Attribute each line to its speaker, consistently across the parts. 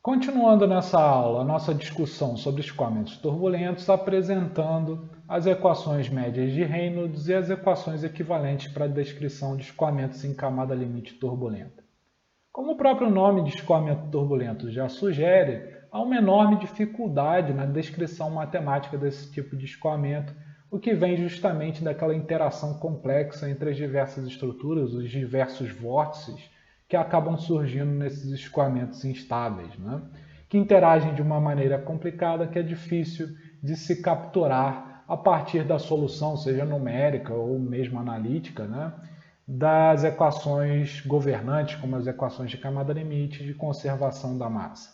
Speaker 1: Continuando nessa aula, a nossa discussão sobre escoamentos turbulentos, apresentando as equações médias de Reynolds e as equações equivalentes para a descrição de escoamentos em camada limite turbulenta. Como o próprio nome de escoamento turbulento já sugere, há uma enorme dificuldade na descrição matemática desse tipo de escoamento, o que vem justamente daquela interação complexa entre as diversas estruturas, os diversos vórtices, que acabam surgindo nesses escoamentos instáveis, né? Que interagem de uma maneira complicada que é difícil de se capturar a partir da solução, seja numérica ou mesmo analítica, né? Das equações governantes, como as equações de camada limite de conservação da massa.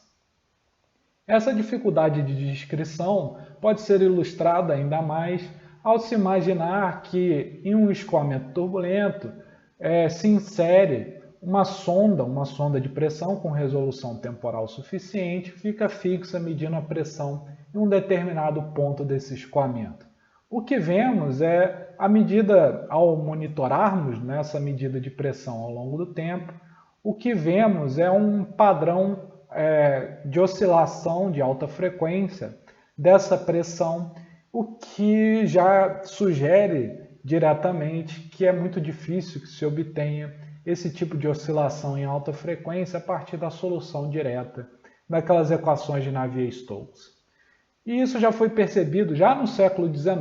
Speaker 1: Essa dificuldade de descrição pode ser ilustrada ainda mais ao se imaginar que em um escoamento turbulento se insere uma sonda de pressão com resolução temporal suficiente, fica fixa medindo a pressão em um determinado ponto desse escoamento. O que vemos é, ao monitorarmos essa medida de pressão ao longo do tempo, o que vemos é um padrão de oscilação de alta frequência dessa pressão, o que já sugere diretamente que é muito difícil que se obtenha esse tipo de oscilação em alta frequência a partir da solução direta daquelas equações de Navier-Stokes. E isso já foi percebido já no século XIX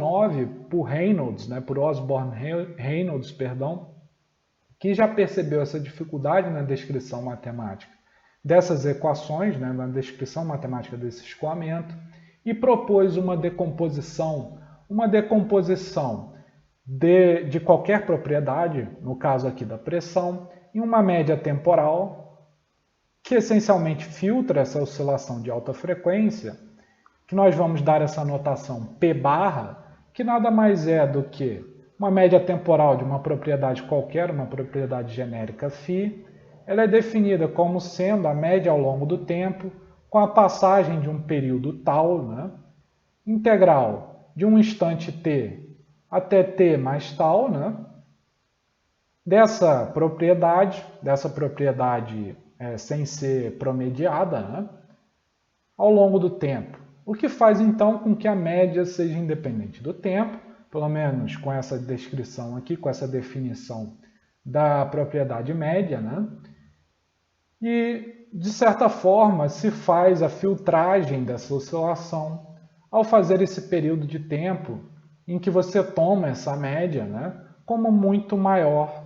Speaker 1: por Reynolds, por Osborne Reynolds, que já percebeu essa dificuldade na descrição matemática dessas equações, na descrição matemática desse escoamento, e propôs uma decomposição de qualquer propriedade, no caso aqui da pressão, em uma média temporal, que essencialmente filtra essa oscilação de alta frequência, que nós vamos dar essa notação P barra, que nada mais é do que uma média temporal de uma propriedade qualquer, uma propriedade genérica φ. Ela é definida como sendo a média ao longo do tempo, com a passagem de um período tal, integral de um instante t até t mais tal, dessa propriedade sem ser promediada, ao longo do tempo. O que faz então com que a média seja independente do tempo, pelo menos com essa descrição aqui, com essa definição da propriedade média, E, de certa forma, se faz a filtragem dessa oscilação ao fazer esse período de tempo em que você toma essa média como muito maior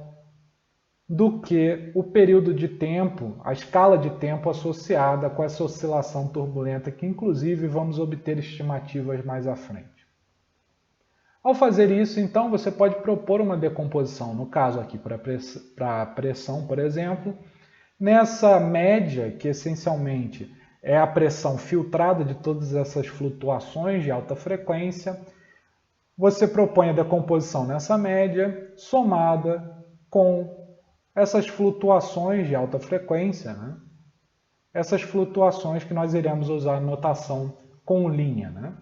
Speaker 1: do que o período de tempo, a escala de tempo associada com essa oscilação turbulenta, que inclusive vamos obter estimativas mais à frente. Ao fazer isso, então, você pode propor uma decomposição, no caso aqui para a pressão, por exemplo, nessa média, que essencialmente é a pressão filtrada de todas essas flutuações de alta frequência, você propõe a decomposição nessa média somada com essas flutuações de alta frequência, essas flutuações que nós iremos usar a notação com linha.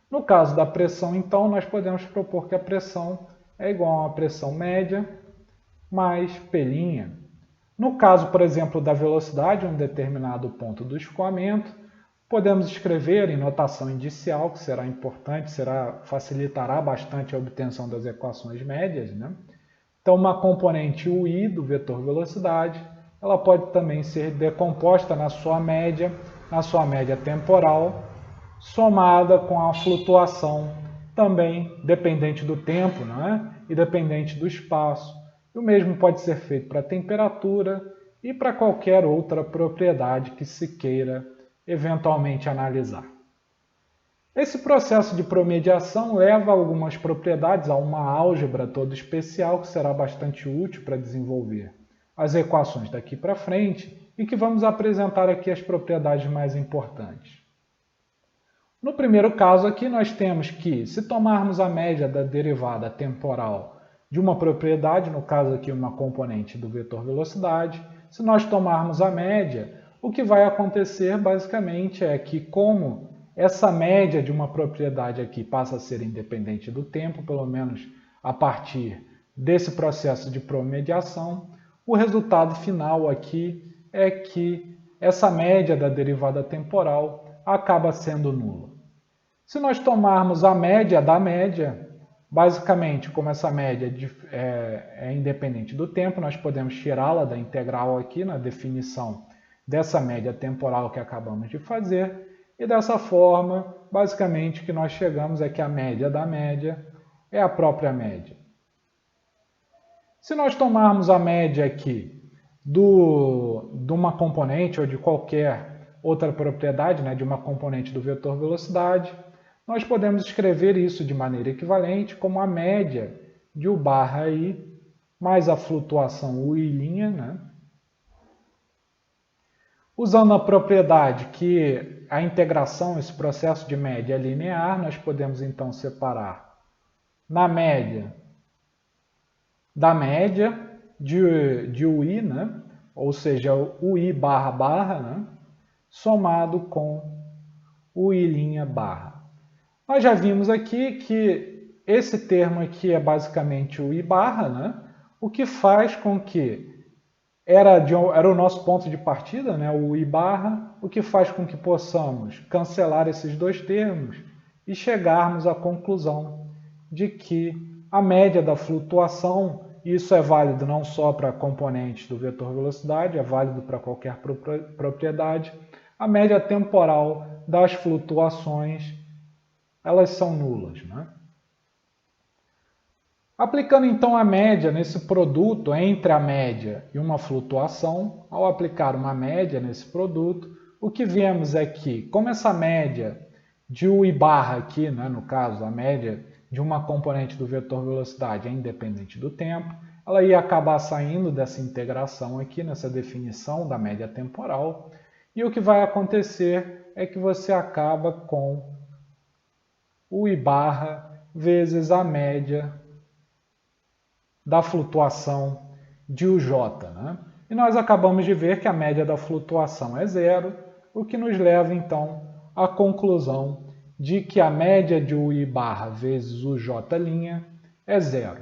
Speaker 1: No caso da pressão, então, nós podemos propor que a pressão é igual a uma pressão média mais P'. No caso, por exemplo, da velocidade em um determinado ponto do escoamento, podemos escrever em notação indicial, que será importante, facilitará bastante a obtenção das equações médias. Então, uma componente UI do vetor velocidade, ela pode também ser decomposta na sua média temporal, somada com a flutuação também dependente do tempo, e dependente do espaço. O mesmo pode ser feito para a temperatura e para qualquer outra propriedade que se queira eventualmente analisar. Esse processo de promediação leva a algumas propriedades, a uma álgebra toda especial que será bastante útil para desenvolver as equações daqui para frente e que vamos apresentar aqui as propriedades mais importantes. No primeiro caso aqui nós temos que, se tomarmos a média da derivada temporal de uma propriedade, no caso aqui uma componente do vetor velocidade, se nós tomarmos a média, o que vai acontecer basicamente é que, como essa média de uma propriedade aqui passa a ser independente do tempo, pelo menos a partir desse processo de promediação, o resultado final aqui é que essa média da derivada temporal acaba sendo nula. Se nós tomarmos a média da média, basicamente, como essa média é independente do tempo, nós podemos tirá-la da integral aqui na definição dessa média temporal que acabamos de fazer, e dessa forma, basicamente, que nós chegamos é que a média da média é a própria média. Se nós tomarmos a média aqui de uma componente ou de qualquer outra propriedade, né, de uma componente do vetor velocidade, nós podemos escrever isso de maneira equivalente como a média de U barra I mais a flutuação UI', né? Usando a propriedade que a integração, esse processo de média é linear, nós podemos então separar na média da média de UI, né? Ou seja, UI barra barra, né? Somado com UI' barra. Nós já vimos aqui que esse termo aqui é basicamente o I barra, né? O que faz com que era o nosso ponto de partida, né? O I barra, o que faz com que possamos cancelar esses dois termos e chegarmos à conclusão de que a média da flutuação, isso é válido não só para componentes do vetor velocidade, é válido para qualquer propriedade, a média temporal das flutuações, elas são nulas, né? Aplicando então a média nesse produto entre a média e uma flutuação, ao aplicar uma média nesse produto, o que vemos é que, como essa média de U barra aqui, né, no caso, a média de uma componente do vetor velocidade é independente do tempo, ela ia acabar saindo dessa integração aqui, nessa definição da média temporal, e o que vai acontecer é que você acaba com U barra vezes a média da flutuação de UJ, né? E nós acabamos de ver que a média da flutuação é zero, o que nos leva então à conclusão de que a média de UI barra vezes UJ' é zero.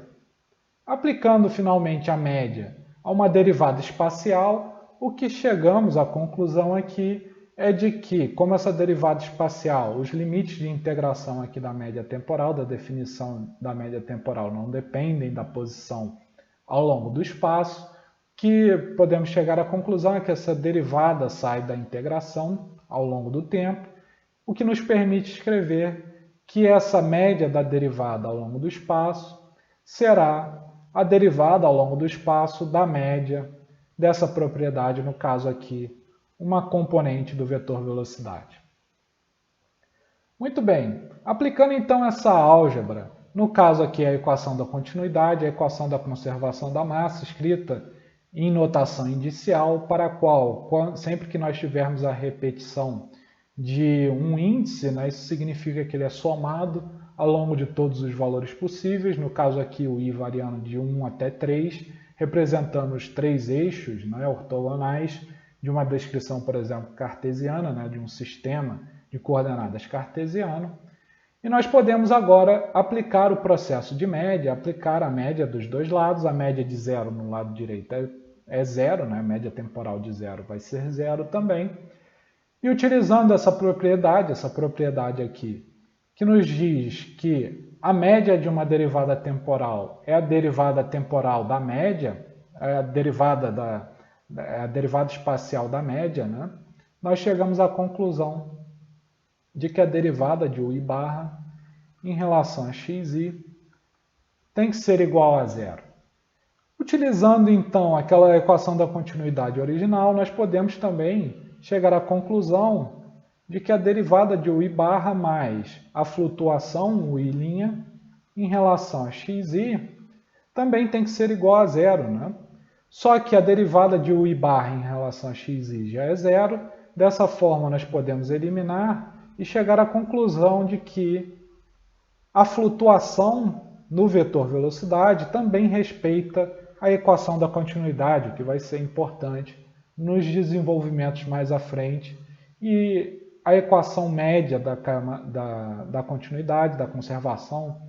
Speaker 1: Aplicando finalmente a média a uma derivada espacial, o que chegamos à conclusão aqui é de que, como essa derivada espacial, os limites de integração aqui da média temporal, da definição da média temporal, não dependem da posição ao longo do espaço, que podemos chegar à conclusão é que essa derivada sai da integração ao longo do tempo, o que nos permite escrever que essa média da derivada ao longo do espaço será a derivada ao longo do espaço da média dessa propriedade, no caso aqui, uma componente do vetor velocidade. Muito bem, aplicando então essa álgebra, no caso aqui a equação da continuidade, a equação da conservação da massa, escrita em notação indicial, para a qual, sempre que nós tivermos a repetição de um índice, né, isso significa que ele é somado ao longo de todos os valores possíveis, no caso aqui o I variando de 1 até 3, representando os três eixos, né, ortogonais, de uma descrição, por exemplo, cartesiana, né, de um sistema de coordenadas cartesiano. E nós podemos agora aplicar o processo de média, aplicar a média dos dois lados. A média de zero no lado direito é zero, né? A média temporal de zero vai ser zero também. E utilizando essa propriedade aqui, que nos diz que a média de uma derivada temporal é a derivada temporal da média, é a derivada espacial da média, né? Nós chegamos à conclusão de que a derivada de UI barra em relação a xi tem que ser igual a zero. Utilizando então aquela equação da continuidade original, nós podemos também chegar à conclusão de que a derivada de UI barra mais a flutuação UI' em relação a xi também tem que ser igual a zero, né? Só que a derivada de UI barra em relação a xi já é zero. Dessa forma, nós podemos eliminar e chegar à conclusão de que a flutuação no vetor velocidade também respeita a equação da continuidade, o que vai ser importante nos desenvolvimentos mais à frente. E a equação média da continuidade, da conservação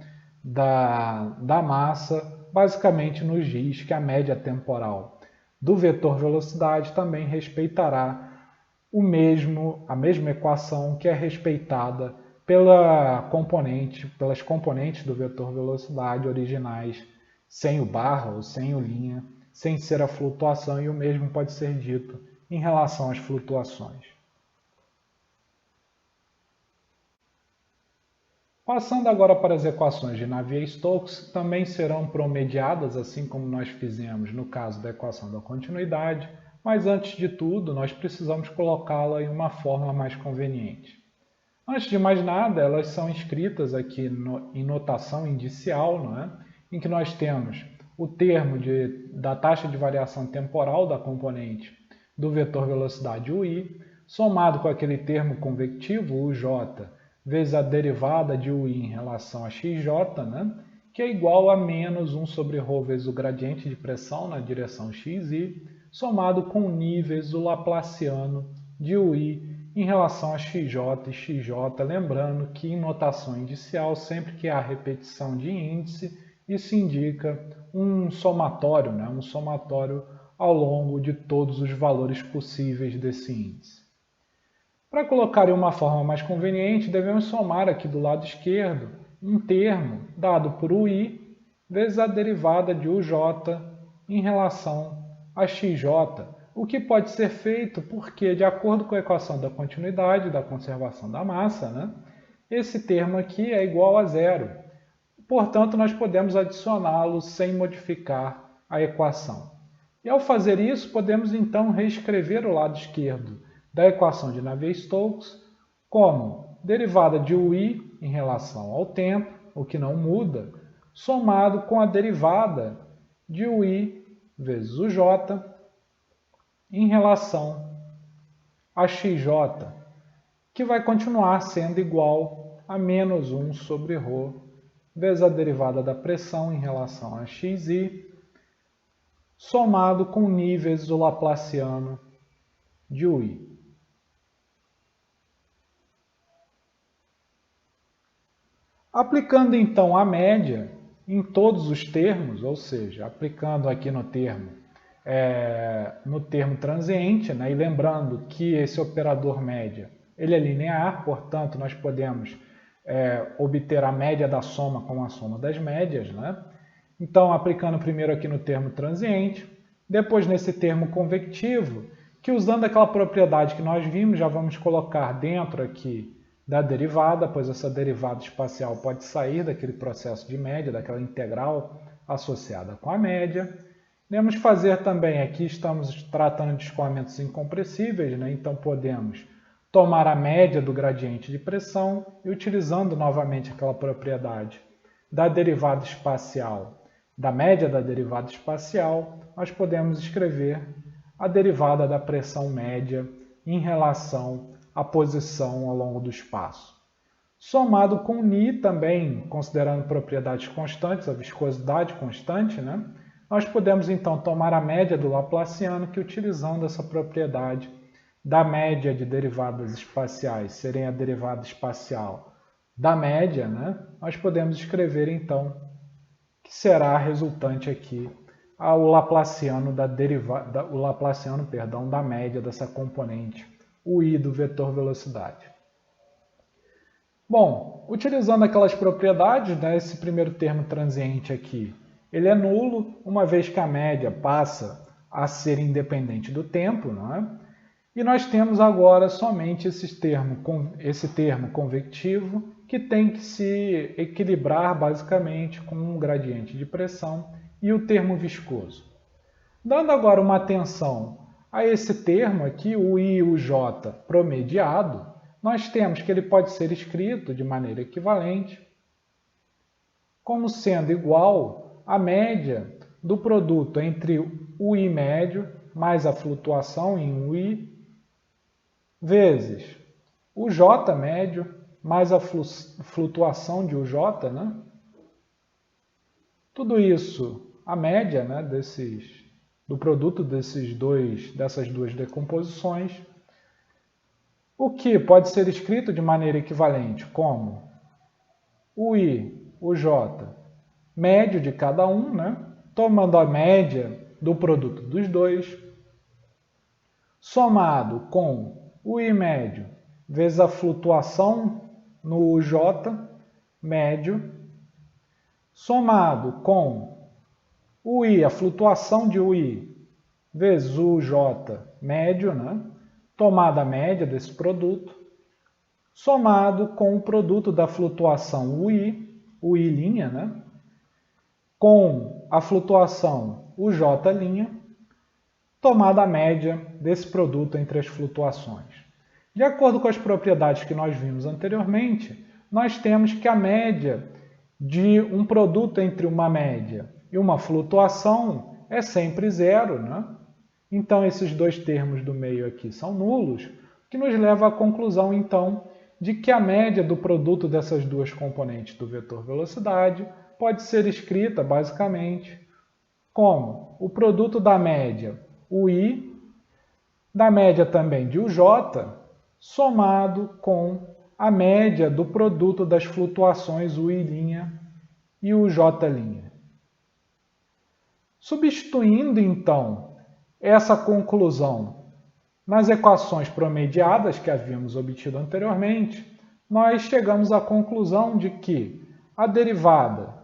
Speaker 1: da massa, basicamente nos diz que a média temporal do vetor velocidade também respeitará a mesma equação que é respeitada pelas componentes do vetor velocidade originais, sem o barra ou sem o linha, sem ser a flutuação, e o mesmo pode ser dito em relação às flutuações. Passando agora para as equações de Navier-Stokes, que também serão promediadas, assim como nós fizemos no caso da equação da continuidade, mas antes de tudo, nós precisamos colocá-la em uma forma mais conveniente. Antes de mais nada, elas são escritas aqui em notação indicial, não é? Em que nós temos o termo da taxa de variação temporal da componente do vetor velocidade UI, somado com aquele termo convectivo, uj, vezes a derivada de UI em relação a xj, né? Que é igual a menos 1 sobre ρ vezes o gradiente de pressão na direção xi, somado com o ni vezes o laplaciano de UI em relação a xj e xj, lembrando que em notação indicial, sempre que há repetição de índice, isso indica um somatório, né? Um somatório ao longo de todos os valores possíveis desse índice. Para colocar em uma forma mais conveniente, devemos somar aqui do lado esquerdo um termo dado por UI vezes a derivada de UJ em relação a XJ, o que pode ser feito porque, de acordo com a equação da continuidade da conservação da massa, né, esse termo aqui é igual a zero. Portanto, nós podemos adicioná-lo sem modificar a equação. E ao fazer isso, podemos então reescrever o lado esquerdo da equação de Navier-Stokes como derivada de UI em relação ao tempo, o que não muda, somado com a derivada de UI vezes o J em relação a XJ, que vai continuar sendo igual a menos 1 sobre ρ vezes a derivada da pressão em relação a xi, somado com ni vezes o laplaciano de UI. Aplicando então a média em todos os termos, ou seja, aplicando aqui no termo transiente, né, e lembrando que esse operador média ele é linear, portanto nós podemos obter a média da soma com a soma das médias, né? Então, aplicando primeiro aqui no termo transiente, depois nesse termo convectivo, que usando aquela propriedade que nós vimos, já vamos colocar dentro aqui da derivada, pois essa derivada espacial pode sair daquele processo de média, daquela integral associada com a média. Devemos fazer também, aqui estamos tratando de escoamentos incompressíveis, né? Então podemos tomar a média do gradiente de pressão e, utilizando novamente aquela propriedade da derivada espacial, da média da derivada espacial, nós podemos escrever a derivada da pressão média em relação à posição ao longo do espaço. Somado com ni também, considerando propriedades constantes, a viscosidade constante, né? Nós podemos então tomar a média do laplaciano, que utilizando essa propriedade da média de derivadas espaciais serem a derivada espacial da média, né? Nós podemos escrever então que será a resultante aqui o laplaciano da média dessa componente, o i do vetor velocidade. Bom, utilizando aquelas propriedades, né, esse primeiro termo transiente aqui, ele é nulo, uma vez que a média passa a ser independente do tempo, não é? E nós temos agora somente esse termo convectivo, que tem que se equilibrar basicamente com um gradiente de pressão e o termo viscoso. Dando agora uma atenção a esse termo aqui, o I e o J promediado, nós temos que ele pode ser escrito de maneira equivalente como sendo igual à média do produto entre o I médio mais a flutuação em UI vezes o J médio mais a flutuação de UJ, né? Tudo isso, a média, né, do produto dessas duas decomposições, o que pode ser escrito de maneira equivalente como o I, o J, médio de cada um, né? Tomando a média do produto dos dois, somado com o I médio vezes a flutuação no UJ médio, somado com o I, a flutuação de UI, vezes o UJ médio, né? Tomada média desse produto, somado com o produto da flutuação UI', né? Com a flutuação UJ', tomada média desse produto entre as flutuações. De acordo com as propriedades que nós vimos anteriormente, nós temos que a média de um produto entre uma média e uma flutuação é sempre zero, né? Então, esses dois termos do meio aqui são nulos, o que nos leva à conclusão, então, de que a média do produto dessas duas componentes do vetor velocidade pode ser escrita, basicamente, como o produto da média UI, da média também de UJ, somado com a média do produto das flutuações UI' e UJ'. Substituindo, então, essa conclusão nas equações promediadas que havíamos obtido anteriormente, nós chegamos à conclusão de que a derivada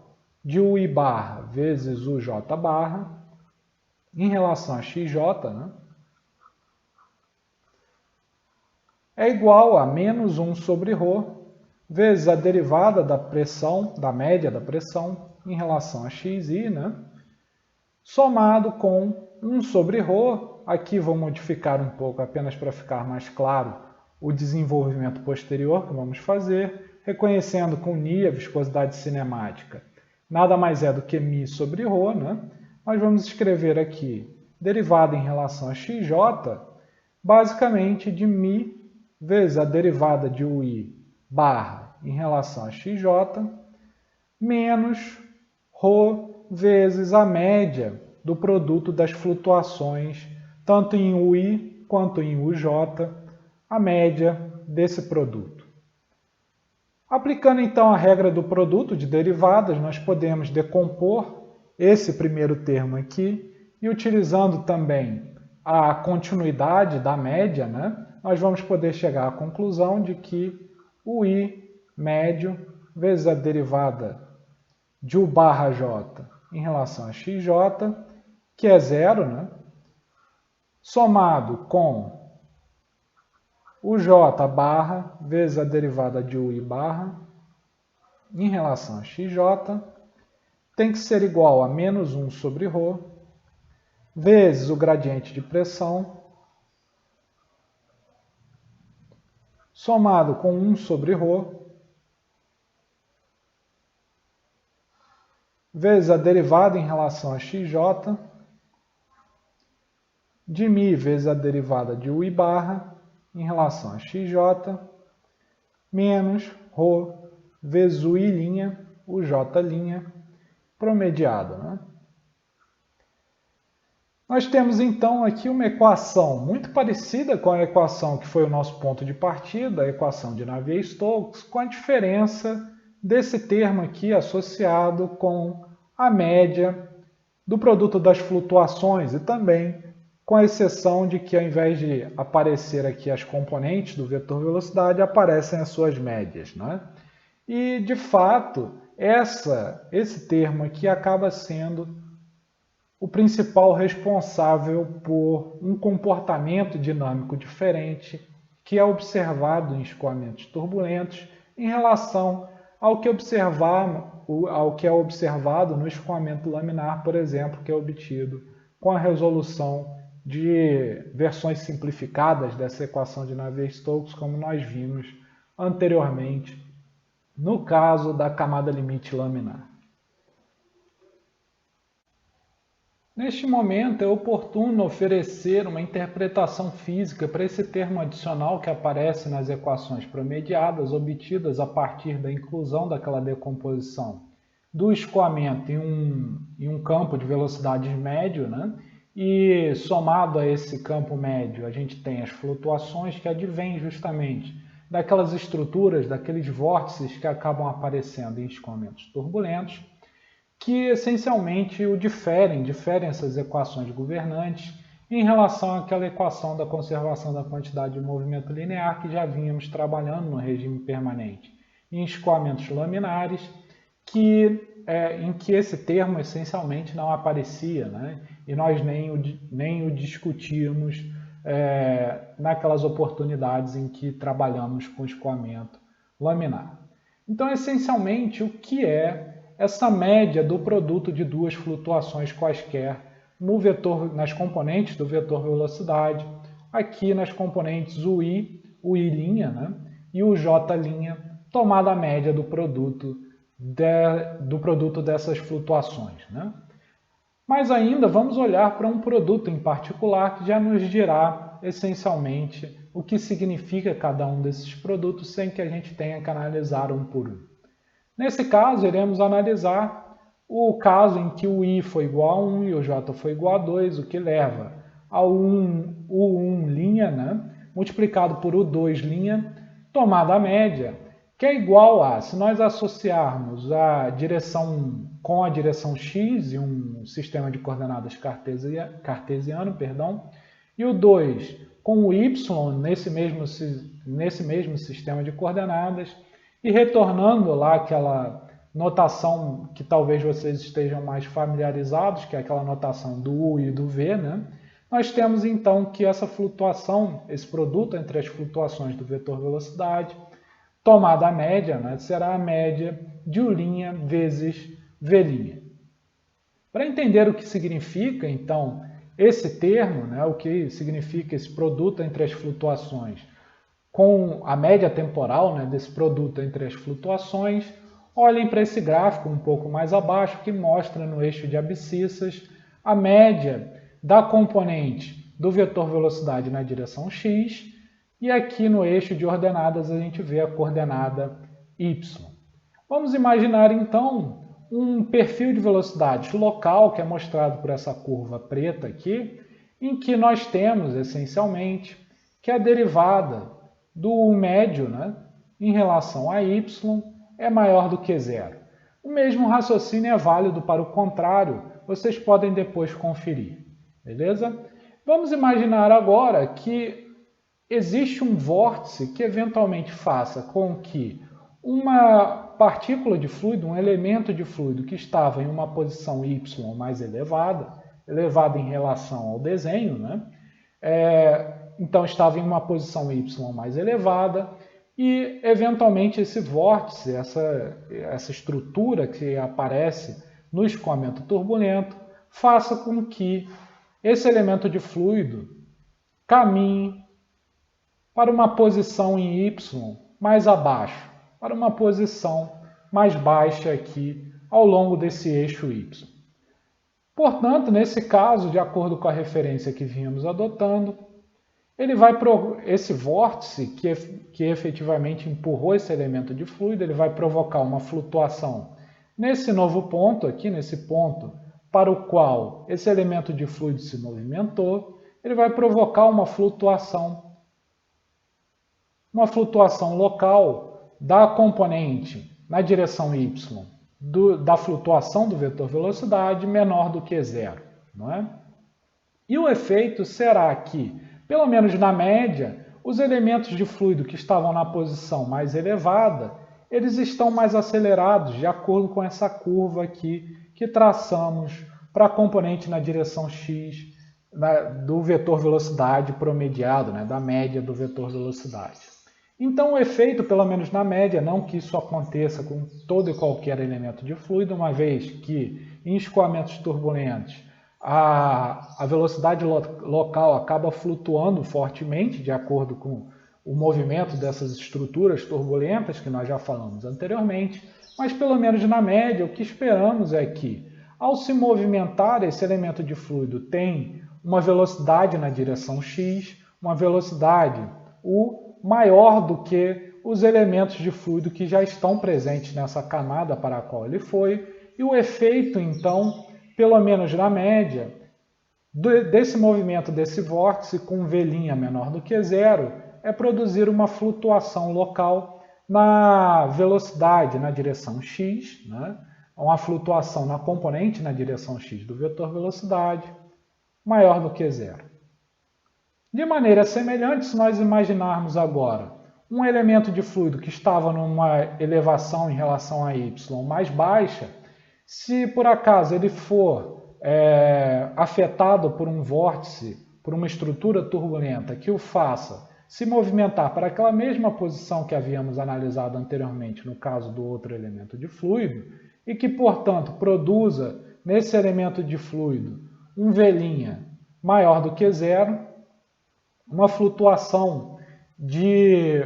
Speaker 1: de UI barra vezes UJ barra em relação a XJ, né, é igual a menos 1 sobre ρ vezes a derivada da pressão, da média da pressão em relação a XI, né, somado com 1 sobre ρ, aqui vou modificar um pouco apenas para ficar mais claro o desenvolvimento posterior que vamos fazer, reconhecendo com Ni a viscosidade cinemática nada mais é do que μ sobre ρ, né? Nós vamos escrever aqui derivada em relação a XJ, basicamente de μ vezes a derivada de UI barra em relação a XJ, menos ρ vezes a média do produto das flutuações, tanto em UI quanto em UJ, a média desse produto. Aplicando então a regra do produto de derivadas, nós podemos decompor esse primeiro termo aqui e utilizando também a continuidade da média, né, nós vamos poder chegar à conclusão de que o I médio vezes a derivada de U barra J em relação a XJ, que é zero, né, somado com o J barra vezes a derivada de UI barra em relação a XJ, tem que ser igual a menos 1 sobre ρ, vezes o gradiente de pressão, somado com 1 sobre ρ, vezes a derivada em relação a XJ, de μ vezes a derivada de UI barra em relação a XJ, menos ρ vezes o I', o J', promediado, né? Nós temos então aqui uma equação muito parecida com a equação que foi o nosso ponto de partida, a equação de Navier-Stokes, com a diferença desse termo aqui associado com a média do produto das flutuações e também com a exceção de que ao invés de aparecer aqui as componentes do vetor velocidade, aparecem as suas médias, né? E, de fato, esse termo aqui acaba sendo o principal responsável por um comportamento dinâmico diferente que é observado em escoamentos turbulentos em relação ao que é observado no escoamento laminar, por exemplo, que é obtido com a resolução de versões simplificadas dessa equação de Navier-Stokes, como nós vimos anteriormente no caso da camada limite laminar. Neste momento é oportuno oferecer uma interpretação física para esse termo adicional que aparece nas equações promediadas obtidas a partir da inclusão daquela decomposição do escoamento em um campo de velocidades médio, né? E somado a esse campo médio a gente tem as flutuações que advêm justamente daquelas estruturas, daqueles vórtices que acabam aparecendo em escoamentos turbulentos, que essencialmente diferem essas equações governantes em relação àquela equação da conservação da quantidade de movimento linear que já vínhamos trabalhando no regime permanente em escoamentos laminares, em que esse termo essencialmente não aparecia, né? E nós nem o discutíamos naquelas oportunidades em que trabalhamos com escoamento laminar. Então, essencialmente, o que é essa média do produto de duas flutuações quaisquer nas componentes do vetor velocidade, aqui nas componentes o i' né, e o j', tomada a média do produto dessas flutuações, né? Mas ainda vamos olhar para um produto em particular que já nos dirá essencialmente o que significa cada um desses produtos sem que a gente tenha que analisar um por um. Nesse caso, iremos analisar o caso em que o i foi igual a 1 e o j foi igual a 2, o que leva ao u1', né, multiplicado por u2', tomada a média, que é igual a, se nós associarmos a direção com a direção x e um sistema de coordenadas cartesiano, e o 2 com o y nesse mesmo sistema de coordenadas, e retornando lá aquela notação que talvez vocês estejam mais familiarizados, que é aquela notação do u e do v, né? Nós temos então que essa flutuação, esse produto entre as flutuações do vetor velocidade, tomada a média, né, será a média de u' vezes v'. Para entender o que significa, então, esse termo, né, o que significa esse produto entre as flutuações, com a média temporal, né, desse produto entre as flutuações, olhem para esse gráfico um pouco mais abaixo, que mostra no eixo de abscissas a média da componente do vetor velocidade na direção x, e aqui no eixo de ordenadas a gente vê a coordenada y. Vamos imaginar então um perfil de velocidade local, que é mostrado por essa curva preta aqui, em que nós temos essencialmente que a derivada do médio, né, em relação a y é maior do que zero. O mesmo raciocínio é válido para o contrário, vocês podem depois conferir, beleza? Vamos imaginar agora que existe um vórtice que eventualmente faça com que uma partícula de fluido, um elemento de fluido que estava em uma posição y mais elevada em relação ao desenho, né? Então estava em uma posição y mais elevada, e eventualmente esse vórtice, essa estrutura que aparece no escoamento turbulento, faça com que esse elemento de fluido caminhe para uma posição em y mais abaixo, para uma posição mais baixa aqui ao longo desse eixo y. Portanto, nesse caso, de acordo com a referência que vínhamos adotando, esse vórtice que efetivamente empurrou esse elemento de fluido, ele vai provocar uma flutuação nesse novo ponto aqui, nesse ponto para o qual esse elemento de fluido se movimentou, ele vai provocar uma flutuação local da componente na direção y da flutuação do vetor velocidade menor do que zero, não é? E o efeito será que, pelo menos na média, os elementos de fluido que estavam na posição mais elevada, eles estão mais acelerados, de acordo com essa curva aqui que traçamos para a componente na direção x do vetor velocidade promediado, né, da média do vetor velocidade. Então o efeito, pelo menos na média, não que isso aconteça com todo e qualquer elemento de fluido, uma vez que em escoamentos turbulentos a velocidade local acaba flutuando fortemente de acordo com o movimento dessas estruturas turbulentas que nós já falamos anteriormente, mas pelo menos na média o que esperamos é que, ao se movimentar, esse elemento de fluido tem uma velocidade na direção x, uma velocidade u maior do que os elementos de fluido que já estão presentes nessa camada para a qual ele foi, e o efeito, então, pelo menos na média, desse movimento desse vórtice com v' menor do que zero, é produzir uma flutuação local na velocidade na direção x, né? Uma flutuação na componente na direção x do vetor velocidade maior do que zero. De maneira semelhante, se nós imaginarmos agora um elemento de fluido que estava numa elevação em relação a y mais baixa, se por acaso ele for afetado por um vórtice, por uma estrutura turbulenta que o faça se movimentar para aquela mesma posição que havíamos analisado anteriormente no caso do outro elemento de fluido, e que, portanto, produza nesse elemento de fluido um V' maior do que zero, uma flutuação de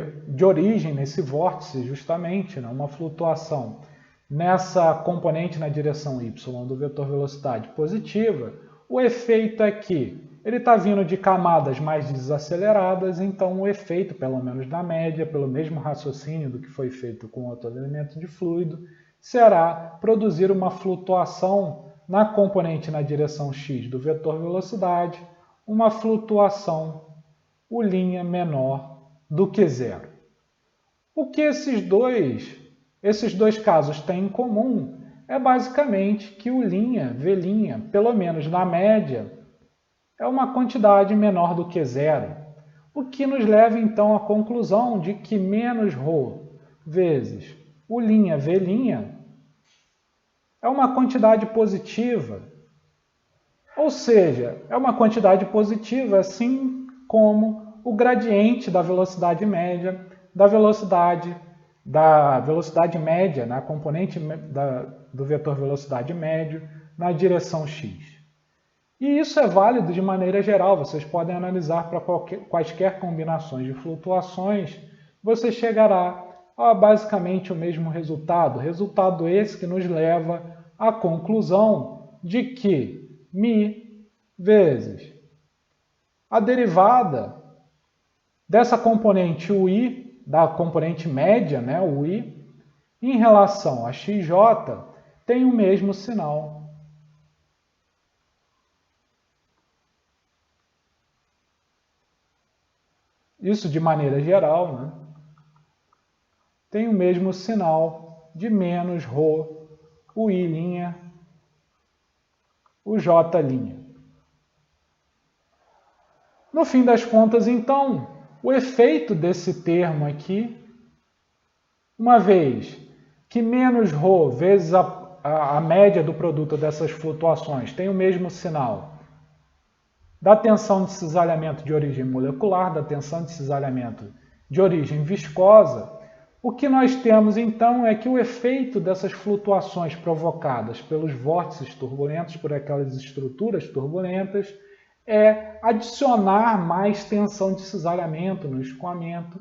Speaker 1: origem nesse vórtice, justamente, né? Uma flutuação nessa componente na direção y do vetor velocidade positiva, o efeito é que ele está vindo de camadas mais desaceleradas, então o efeito, pelo menos na média, pelo mesmo raciocínio do que foi feito com outro elemento de fluido, será produzir uma flutuação na componente na direção x do vetor velocidade, uma flutuação U' menor do que zero. O que esses dois casos têm em comum é basicamente que U', V', pelo menos na média, é uma quantidade menor do que zero, o que nos leva então à conclusão de que menos ρ vezes U', V' é uma quantidade positiva, ou seja, é uma quantidade positiva assim como o gradiente da velocidade média, da velocidade média, na componente do vetor velocidade médio, na direção x. E isso é válido de maneira geral, vocês podem analisar para quaisquer combinações de flutuações, você chegará a basicamente o mesmo resultado esse que nos leva à conclusão de que μ vezes a derivada dessa componente UI, da componente média, né, UI, em relação a xj, tem o mesmo sinal. Isso de maneira geral, né, tem o mesmo sinal de menos ρ, UI', o J'. No fim das contas, então, o efeito desse termo aqui, uma vez que menos ρ vezes a média do produto dessas flutuações tem o mesmo sinal da tensão de cisalhamento de origem molecular, da tensão de cisalhamento de origem viscosa, o que nós temos então é que o efeito dessas flutuações provocadas pelos vórtices turbulentos, por aquelas estruturas turbulentas, é adicionar mais tensão de cisalhamento no escoamento,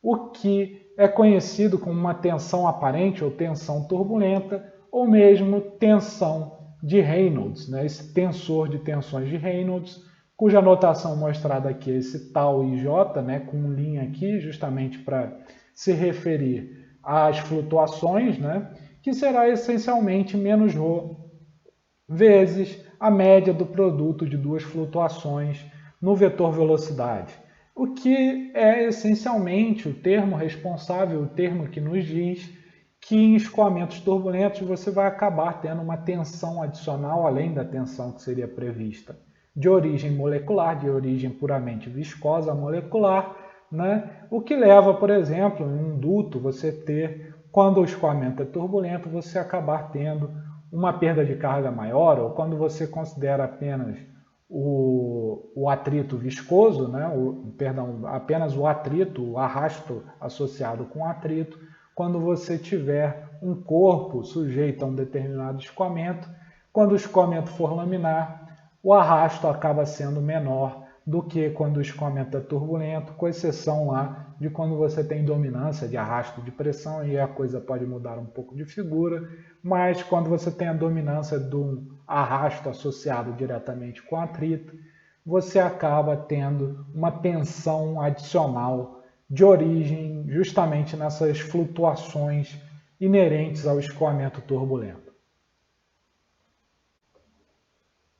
Speaker 1: o que é conhecido como uma tensão aparente ou tensão turbulenta, ou mesmo tensão de Reynolds, né? Esse tensor de tensões de Reynolds, cuja notação mostrada aqui é esse tal IJ, né? Com linha aqui, justamente para se referir às flutuações, né? Que será essencialmente menos ρ vezes a média do produto de duas flutuações no vetor velocidade, o que é essencialmente o termo responsável, o termo que nos diz que em escoamentos turbulentos você vai acabar tendo uma tensão adicional, além da tensão que seria prevista, de origem molecular, de origem puramente viscosa molecular, né? O que leva, por exemplo, em um duto, você ter, quando o escoamento é turbulento, você acabar tendo uma perda de carga maior, ou quando você considera apenas o atrito viscoso, né? Apenas o atrito, o arrasto associado com o atrito, quando você tiver um corpo sujeito a um determinado escoamento, quando o escoamento for laminar, o arrasto acaba sendo menor do que quando o escoamento é turbulento, com exceção lá de quando você tem dominância de arrasto de pressão, e a coisa pode mudar um pouco de figura, mas quando você tem a dominância de um arrasto associado diretamente com atrito, você acaba tendo uma tensão adicional de origem justamente nessas flutuações inerentes ao escoamento turbulento.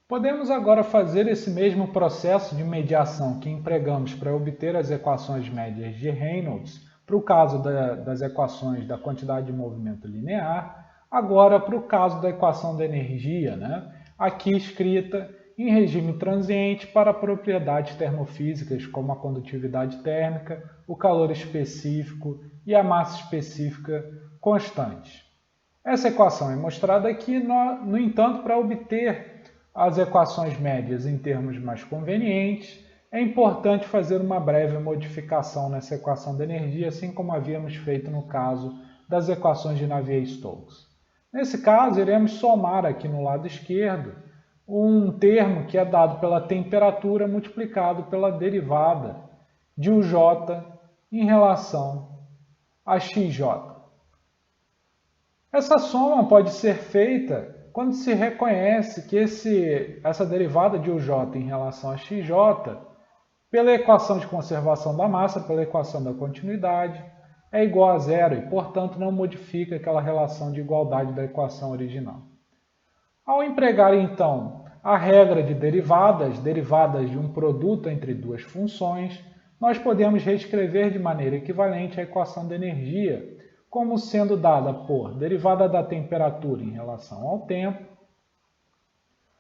Speaker 1: Podemos agora fazer esse mesmo processo de mediação que empregamos para obter as equações médias de Reynolds, para o caso das equações da quantidade de movimento linear, agora para o caso da equação da energia, né? Aqui escrita em regime transiente para propriedades termofísicas como a condutividade térmica, o calor específico e a massa específica constantes. Essa equação é mostrada aqui, no entanto, para obter as equações médias em termos mais convenientes, é importante fazer uma breve modificação nessa equação de energia, assim como havíamos feito no caso das equações de Navier-Stokes. Nesse caso, iremos somar aqui no lado esquerdo um termo que é dado pela temperatura multiplicado pela derivada de UJ em relação a XJ. Essa soma pode ser feita quando se reconhece que essa derivada de UJ em relação a XJ, pela equação de conservação da massa, pela equação da continuidade, é igual a zero e, portanto, não modifica aquela relação de igualdade da equação original. Ao empregar, então, a regra de derivadas de um produto entre duas funções, nós podemos reescrever de maneira equivalente a equação de energia como sendo dada por derivada da temperatura em relação ao tempo,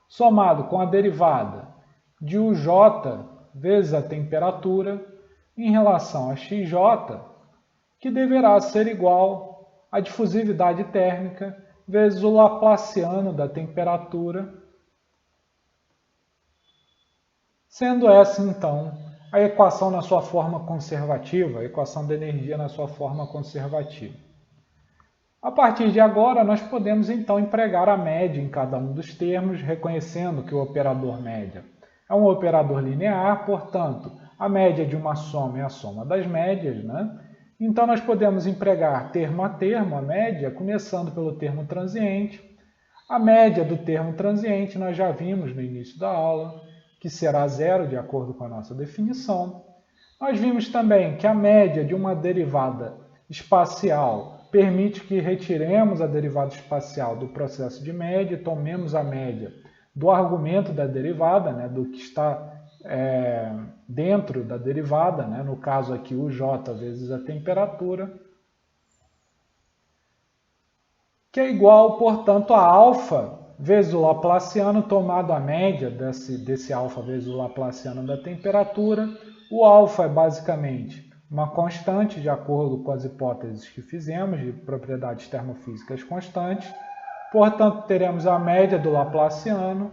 Speaker 1: somado com a derivada de UJ vezes a temperatura em relação a XJ, que deverá ser igual à difusividade térmica vezes o Laplaciano da temperatura, sendo essa, então, a equação na sua forma conservativa, a equação da energia na sua forma conservativa. A partir de agora, nós podemos, então, empregar a média em cada um dos termos, reconhecendo que o operador média é um operador linear, portanto, a média de uma soma é a soma das médias, né? Então, nós podemos empregar termo a termo a média, começando pelo termo transiente. A média do termo transiente nós já vimos no início da aula, que será zero, de acordo com a nossa definição. Nós vimos também que a média de uma derivada espacial permite que retiremos a derivada espacial do processo de média e tomemos a média do argumento da derivada, né, do que está dentro da derivada, né, no caso aqui o J vezes a temperatura, que é igual, portanto, a alfa vezes o Laplaciano, tomado a média desse alfa vezes o Laplaciano da temperatura. O alfa é basicamente uma constante, de acordo com as hipóteses que fizemos, de propriedades termofísicas constantes. Portanto, teremos a média do Laplaciano.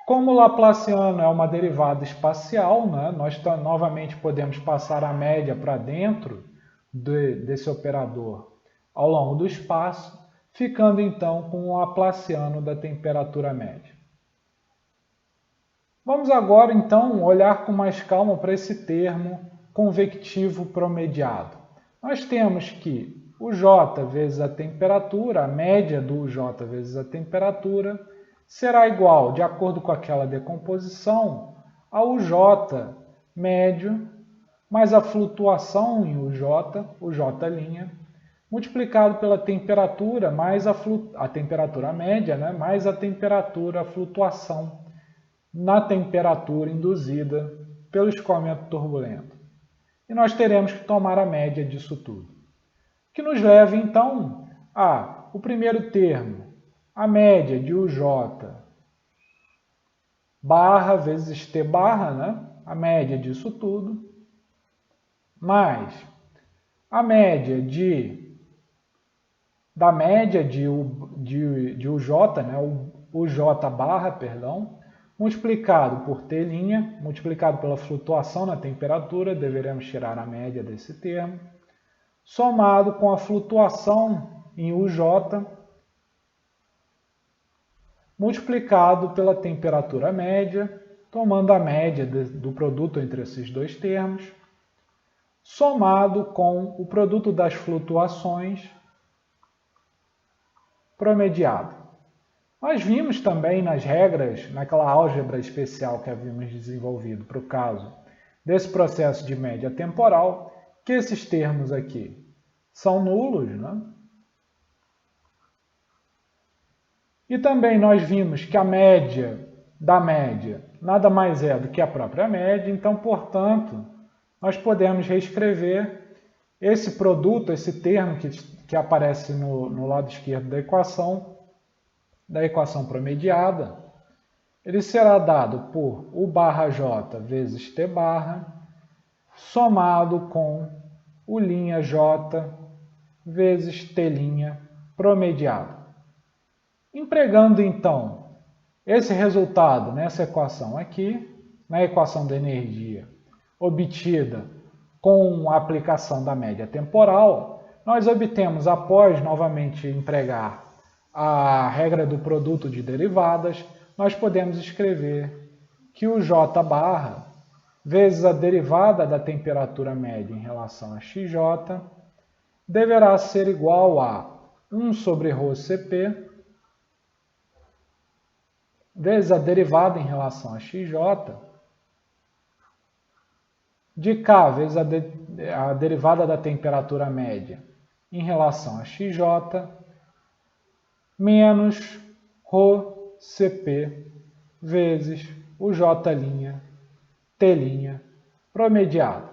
Speaker 1: Como o Laplaciano é uma derivada espacial, né, nós novamente podemos passar a média para dentro desse operador ao longo do espaço, ficando então com o Laplaciano da temperatura média. Vamos agora então olhar com mais calma para esse termo convectivo promediado. Nós temos que o J vezes a temperatura, a média do J vezes a temperatura, será igual, de acordo com aquela decomposição, ao J médio mais a flutuação em UJ, o J', multiplicado pela temperatura mais a temperatura média, né, mais a temperatura, a flutuação na temperatura induzida pelo escoamento turbulento. E nós teremos que tomar a média disso tudo. Que nos leva, então, a o primeiro termo, a média de UJ barra vezes T barra, né, a média disso tudo, mais a média da média de UJ, né, o J barra, perdão, multiplicado por T', multiplicado pela flutuação na temperatura, deveremos tirar a média desse termo, somado com a flutuação em UJ, multiplicado pela temperatura média, tomando a média do produto entre esses dois termos, somado com o produto das flutuações promediado. Nós vimos também nas regras, naquela álgebra especial que havíamos desenvolvido para o caso desse processo de média temporal, que esses termos aqui são nulos, né? E também nós vimos que a média da média nada mais é do que a própria média, então, portanto, nós podemos reescrever esse produto, esse termo que aparece no lado esquerdo da equação promediada, ele será dado por U barra J vezes T barra, somado com U' J vezes T' promediado. Empregando, então, esse resultado nessa equação aqui, na equação da energia obtida com a aplicação da média temporal, nós obtemos, após novamente empregar a regra do produto de derivadas, nós podemos escrever que o J barra vezes a derivada da temperatura média em relação a XJ deverá ser igual a 1 sobre ρCp vezes a derivada em relação a XJ de K vezes a derivada da temperatura média em relação a XJ menos ρCp vezes o J' T' promediado.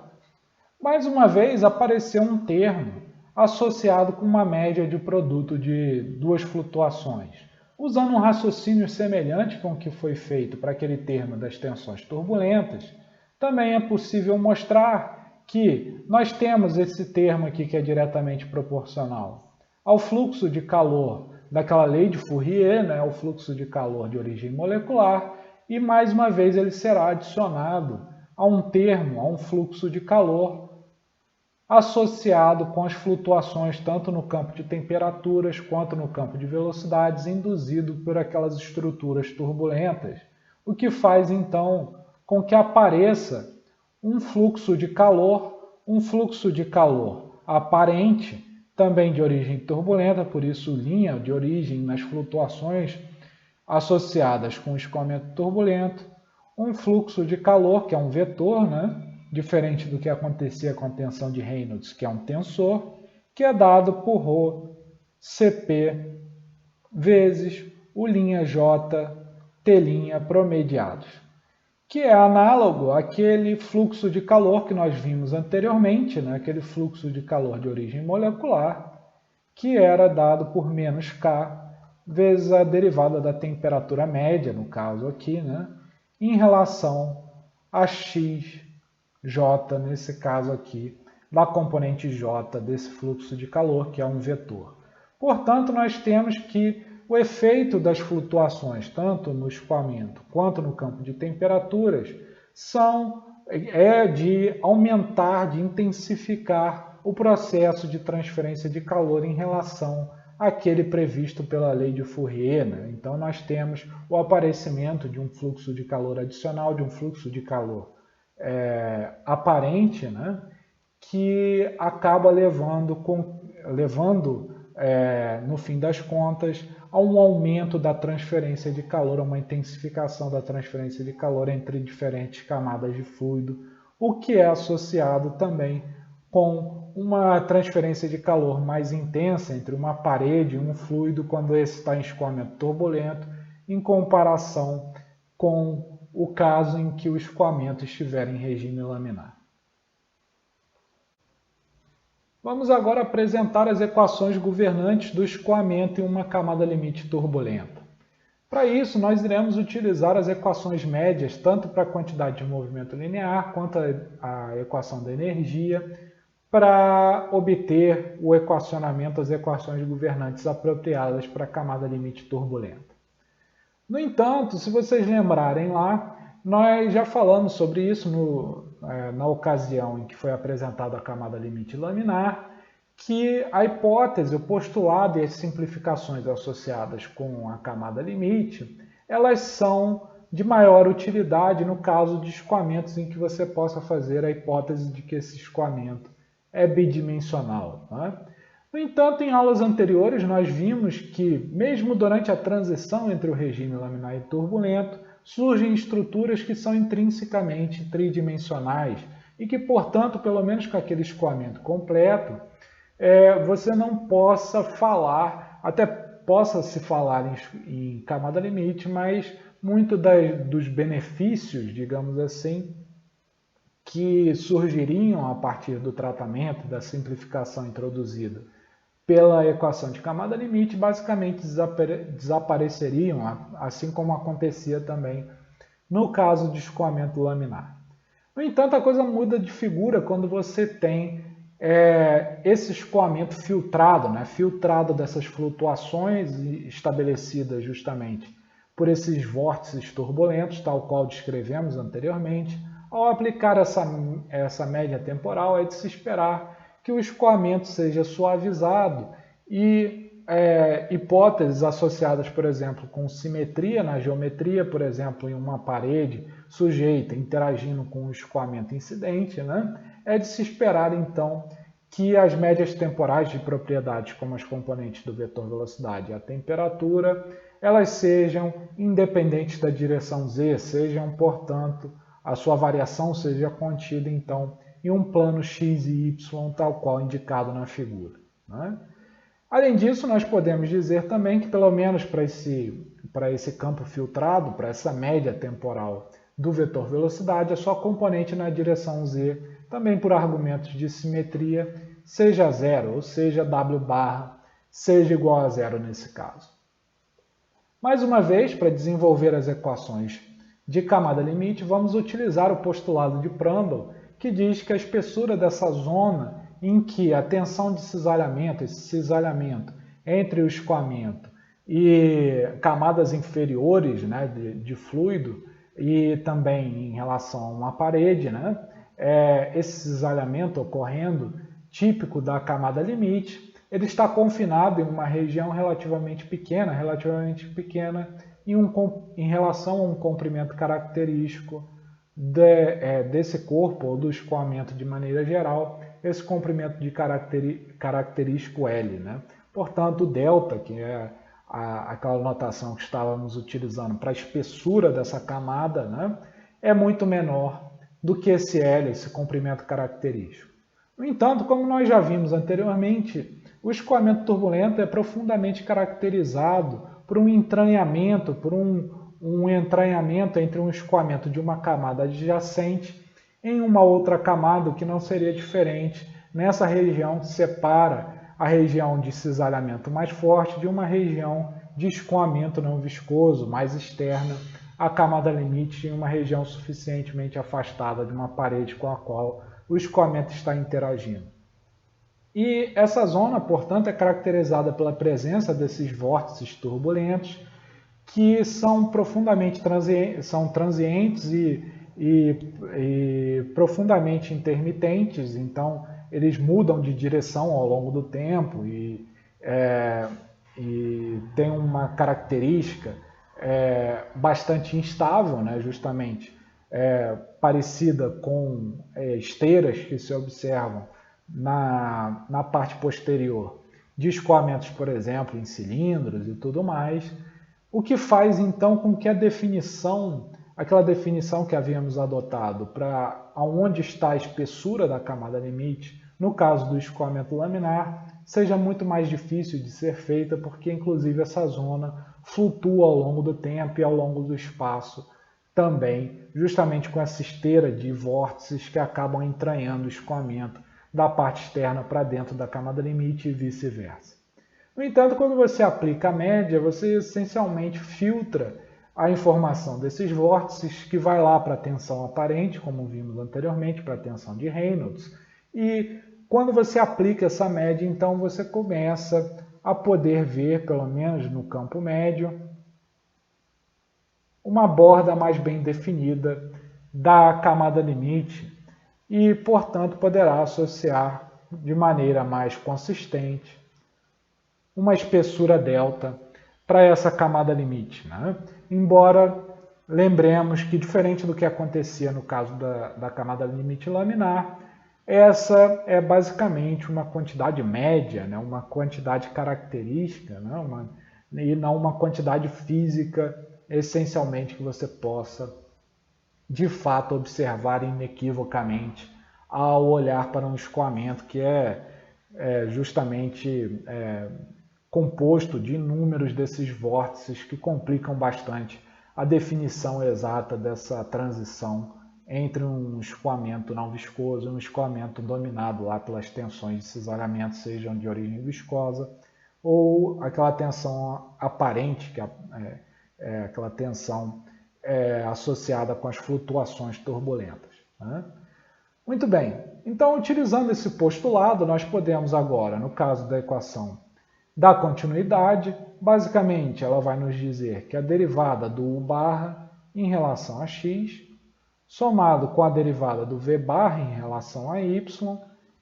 Speaker 1: Mais uma vez apareceu um termo associado com uma média de produto de duas flutuações. Usando um raciocínio semelhante com o que foi feito para aquele termo das tensões turbulentas, também é possível mostrar que nós temos esse termo aqui que é diretamente proporcional ao fluxo de calor daquela lei de Fourier, né, o fluxo de calor de origem molecular, e mais uma vez ele será adicionado a um termo, a um fluxo de calor associado com as flutuações tanto no campo de temperaturas quanto no campo de velocidades induzido por aquelas estruturas turbulentas, o que faz então com que apareça um fluxo de calor aparente, também de origem turbulenta, por isso linha de origem nas flutuações associadas com o escoamento turbulento, um fluxo de calor, que é um vetor, né? Diferente do que acontecia com a tensão de Reynolds, que é um tensor, que é dado por ρCp vezes U'J T' promediados, que é análogo àquele fluxo de calor que nós vimos anteriormente, né? Aquele fluxo de calor de origem molecular, que era dado por menos K vezes a derivada da temperatura média, no caso aqui, né? Em relação a XJ, nesse caso aqui, da componente J desse fluxo de calor, que é um vetor. Portanto, nós temos que o efeito das flutuações, tanto no escoamento quanto no campo de temperaturas, é de aumentar, de intensificar o processo de transferência de calor em relação àquele previsto pela lei de Fourier, né? Então, nós temos o aparecimento de um fluxo de calor adicional, de um fluxo de calor aparente, né? Que acaba levando no fim das contas, a um aumento da transferência de calor, a uma intensificação da transferência de calor entre diferentes camadas de fluido, o que é associado também com uma transferência de calor mais intensa entre uma parede e um fluido quando esse está em escoamento turbulento, em comparação com o caso em que o escoamento estiver em regime laminar. Vamos agora apresentar as equações governantes do escoamento em uma camada limite turbulenta. Para isso, nós iremos utilizar as equações médias, tanto para a quantidade de movimento linear, quanto a equação da energia, para obter o equacionamento, as equações governantes apropriadas para a camada limite turbulenta. No entanto, se vocês lembrarem lá, nós já falamos sobre isso na ocasião em que foi apresentada a camada limite laminar, que a hipótese, o postulado e as simplificações associadas com a camada limite, elas são de maior utilidade no caso de escoamentos em que você possa fazer a hipótese de que esse escoamento é bidimensional, né? No entanto, em aulas anteriores, nós vimos que, mesmo durante a transição entre o regime laminar e turbulento, surgem estruturas que são intrinsecamente tridimensionais e que, portanto, pelo menos com aquele escoamento completo, você não possa falar, até possa se falar em camada limite, mas muito dos benefícios, digamos assim, que surgiriam a partir do tratamento, da simplificação introduzida pela equação de camada limite basicamente desapareceriam, assim como acontecia também no caso de escoamento laminar. No entanto, a coisa muda de figura quando você tem esse escoamento filtrado, né? Filtrado dessas flutuações estabelecidas justamente por esses vórtices turbulentos, tal qual descrevemos anteriormente. Ao aplicar essa média temporal, é de se esperar que o escoamento seja suavizado e hipóteses associadas, por exemplo, com simetria na geometria, por exemplo, em uma parede sujeita interagindo com o escoamento incidente, né? É de se esperar, então, que as médias temporais de propriedades, como as componentes do vetor velocidade e a temperatura, elas sejam independentes da direção z, sejam, portanto, a sua variação seja contida, então, em um plano x e y, tal qual indicado na figura, né? Além disso, nós podemos dizer também que, pelo menos para esse campo filtrado, para essa média temporal do vetor velocidade, a sua componente na direção z, também por argumentos de simetria, seja zero, ou seja, w barra seja igual a zero nesse caso. Mais uma vez, para desenvolver as equações de camada limite, vamos utilizar o postulado de Prandtl, que diz que a espessura dessa zona em que a tensão de cisalhamento, esse cisalhamento entre o escoamento e camadas inferiores, né, de fluido, e também em relação a uma parede, né, esse cisalhamento ocorrendo, típico da camada limite, ele está confinado em uma região relativamente pequena em relação a um comprimento característico desse corpo ou do escoamento de maneira geral, esse comprimento de característico L, né? Portanto, o delta, que é aquela notação que estávamos utilizando para a espessura dessa camada, né, é muito menor do que esse L, esse comprimento característico. No entanto, como nós já vimos anteriormente, o escoamento turbulento é profundamente caracterizado por um entranhamento, entre um escoamento de uma camada adjacente em uma outra camada, que não seria diferente nessa região que separa a região de cisalhamento mais forte de uma região de escoamento não viscoso, mais externa à camada limite, em uma região suficientemente afastada de uma parede com a qual o escoamento está interagindo. E essa zona, portanto, é caracterizada pela presença desses vórtices turbulentos, que são profundamente transientes e profundamente intermitentes, então eles mudam de direção ao longo do tempo e tem uma característica bastante instável, né, justamente parecida com esteiras que se observam na parte posterior de escoamentos, por exemplo, em cilindros e tudo mais, o que faz então com que aquela definição que havíamos adotado para aonde está a espessura da camada limite, no caso do escoamento laminar, seja muito mais difícil de ser feita, porque inclusive essa zona flutua ao longo do tempo e ao longo do espaço também, justamente com essa esteira de vórtices que acabam entranhando o escoamento da parte externa para dentro da camada limite e vice-versa. No entanto, quando você aplica a média, você essencialmente filtra a informação desses vórtices, que vai lá para a tensão aparente, como vimos anteriormente, para a tensão de Reynolds. E quando você aplica essa média, então você começa a poder ver, pelo menos no campo médio, uma borda mais bem definida da camada limite e, portanto, poderá associar de maneira mais consistente uma espessura delta para essa camada limite, né? Embora lembremos que, diferente do que acontecia no caso da camada limite laminar, essa é basicamente uma quantidade média, né? Uma quantidade característica, né? E não uma quantidade física essencialmente que você possa de fato observar inequivocamente ao olhar para um escoamento que é justamente composto de inúmeros desses vórtices que complicam bastante a definição exata dessa transição entre um escoamento não viscoso e um escoamento dominado lá pelas tensões de cisalhamento, sejam de origem viscosa, ou aquela tensão aparente, que é aquela tensão associada com as flutuações turbulentas, né? Muito bem, então utilizando esse postulado, nós podemos agora, no caso da equação da continuidade, basicamente ela vai nos dizer que a derivada do U barra em relação a x, somado com a derivada do V barra em relação a y,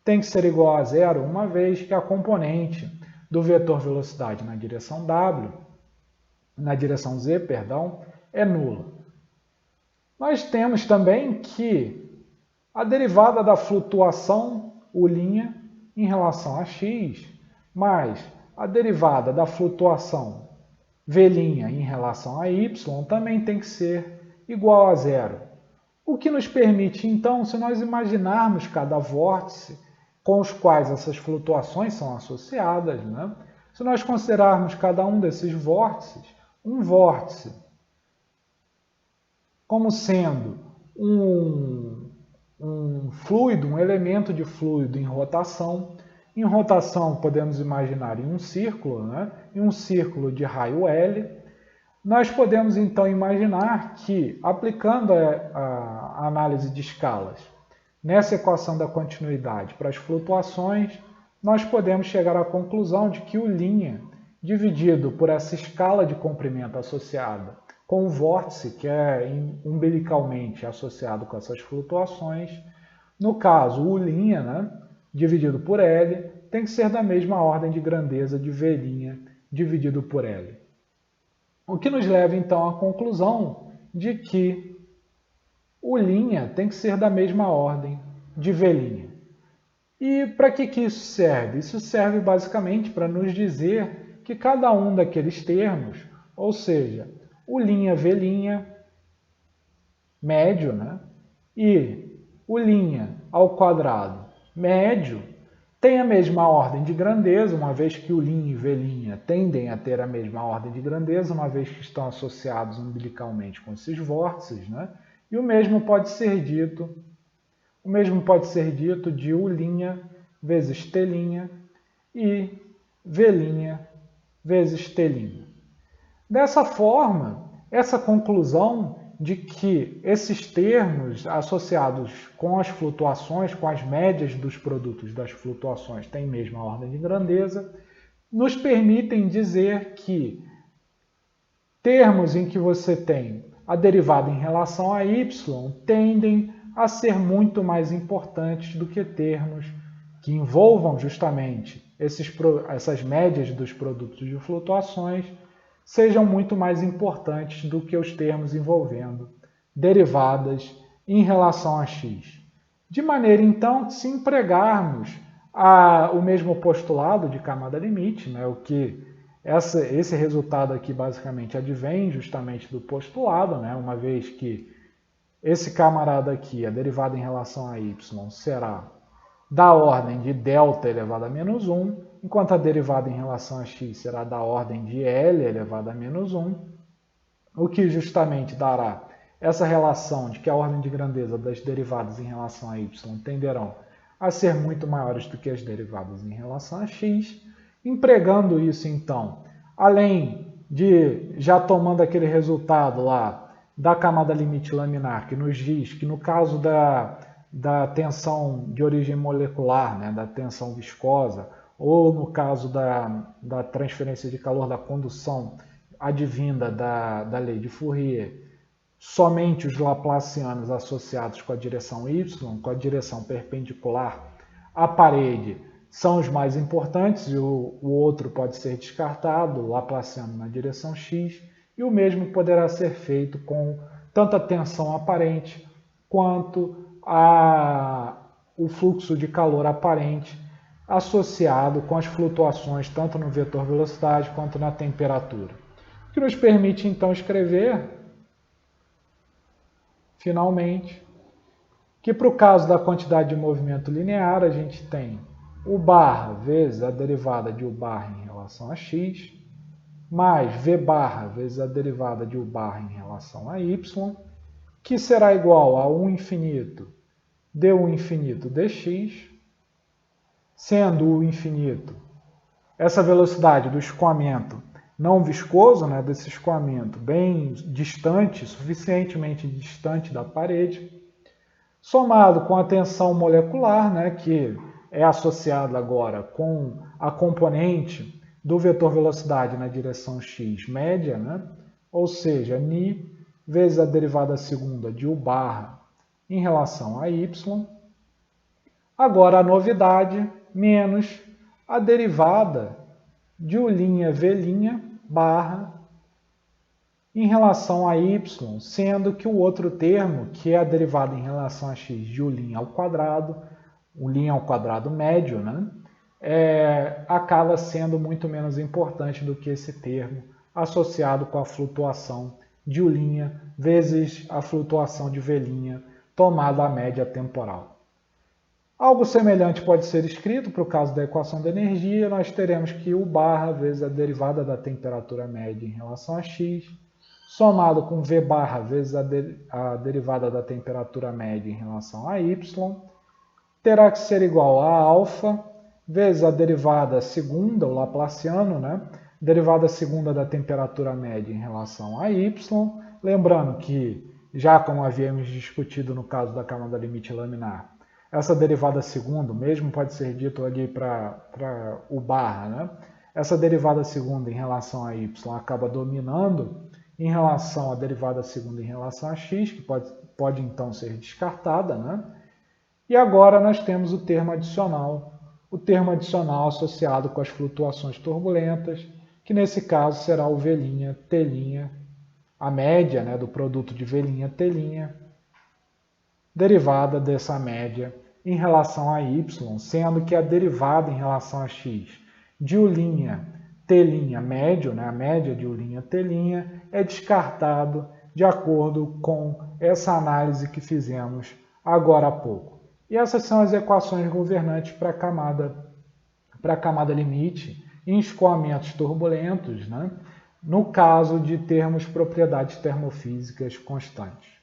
Speaker 1: tem que ser igual a zero, uma vez que a componente do vetor velocidade na direção z, é nula. Nós temos também que a derivada da flutuação U' em relação a x, mais a derivada da flutuação V' em relação a y também tem que ser igual a zero. O que nos permite, então, se nós imaginarmos cada vórtice com os quais essas flutuações são associadas, né? Se nós considerarmos cada um desses vórtices, um vórtice como sendo um fluido, um elemento de fluido em rotação. Em rotação podemos imaginar em um círculo, né? Em um círculo de raio L. Nós podemos então imaginar que, aplicando a análise de escalas nessa equação da continuidade para as flutuações, nós podemos chegar à conclusão de que U' dividido por essa escala de comprimento associada com o vórtice, que é umbilicalmente associado com essas flutuações, no caso, U', né, dividido por L, tem que ser da mesma ordem de grandeza de V' dividido por L. O que nos leva, então, à conclusão de que U' tem que ser da mesma ordem de V'. E para que isso serve? Isso serve basicamente para nos dizer que cada um daqueles termos, ou seja, U', V' médio, né, e U' ao quadrado médio, tem a mesma ordem de grandeza, uma vez que U' e V' tendem a ter a mesma ordem de grandeza, uma vez que estão associados umbilicalmente com esses vórtices, né? E o mesmo pode ser dito de U' vezes T' e V' vezes T'. Dessa forma, essa conclusão de que esses termos associados com as flutuações, com as médias dos produtos das flutuações, têm mesma ordem de grandeza, nos permitem dizer que termos em que você tem a derivada em relação a y tendem a ser muito mais importantes do que termos que envolvam justamente essas médias dos produtos de flutuações, sejam muito mais importantes do que os termos envolvendo derivadas em relação a x. De maneira, então, que se empregarmos o mesmo postulado de camada limite, né, o que esse resultado aqui basicamente advém justamente do postulado, né, uma vez que esse camarada aqui, a derivada em relação a y, será da ordem de delta elevado a menos 1, enquanto a derivada em relação a x será da ordem de L elevado a menos 1, o que justamente dará essa relação de que a ordem de grandeza das derivadas em relação a y tenderão a ser muito maiores do que as derivadas em relação a x. Empregando isso, então, além de já tomando aquele resultado lá da camada limite laminar, que nos diz que no caso da tensão de origem molecular, né, da tensão viscosa, ou no caso da transferência de calor da condução advinda da lei de Fourier, somente os laplacianos associados com a direção y, com a direção perpendicular à parede, são os mais importantes, e o outro pode ser descartado, o laplaciano na direção x, e o mesmo poderá ser feito com tanto a tensão aparente quanto o fluxo de calor aparente associado com as flutuações tanto no vetor velocidade quanto na temperatura. O que nos permite então escrever, finalmente, que para o caso da quantidade de movimento linear a gente tem U barra vezes a derivada de U barra em relação a x, mais V barra vezes a derivada de U barra em relação a y, que será igual a 1 infinito du infinito dx, sendo o infinito essa velocidade do escoamento não viscoso, né, desse escoamento bem distante, suficientemente distante da parede, somado com a tensão molecular, né, que é associada agora com a componente do vetor velocidade na direção x média, né, ou seja, ni vezes a derivada segunda de u barra em relação a y. Agora a novidade menos a derivada de u' v' barra em relação a y, sendo que o outro termo, que é a derivada em relação a x de u' ao quadrado, o λ ao quadrado médio, né, acaba sendo muito menos importante do que esse termo associado com a flutuação de u' vezes a flutuação de v' tomada a média temporal. Algo semelhante pode ser escrito para o caso da equação da energia. Nós teremos que u barra vezes a derivada da temperatura média em relação a x, somado com v barra vezes a derivada da temperatura média em relação a y, terá que ser igual a alfa vezes a derivada segunda, o laplaciano, né? Derivada segunda da temperatura média em relação a y. Lembrando que, já como havíamos discutido no caso da camada limite laminar, essa derivada segunda, mesmo pode ser dito ali para u barra, né? Essa derivada segunda em relação a y acaba dominando em relação à derivada segunda em relação a x, que pode então ser descartada, né? E agora nós temos o termo adicional associado com as flutuações turbulentas, que nesse caso será o v', t', a média, né, do produto de v', t', derivada dessa média em relação a y, sendo que a derivada em relação a x de u', t' médio, né, a média de u', t', é descartado de acordo com essa análise que fizemos agora há pouco. E essas são as equações governantes para a camada limite em escoamentos turbulentos, né, no caso de termos propriedades termofísicas constantes.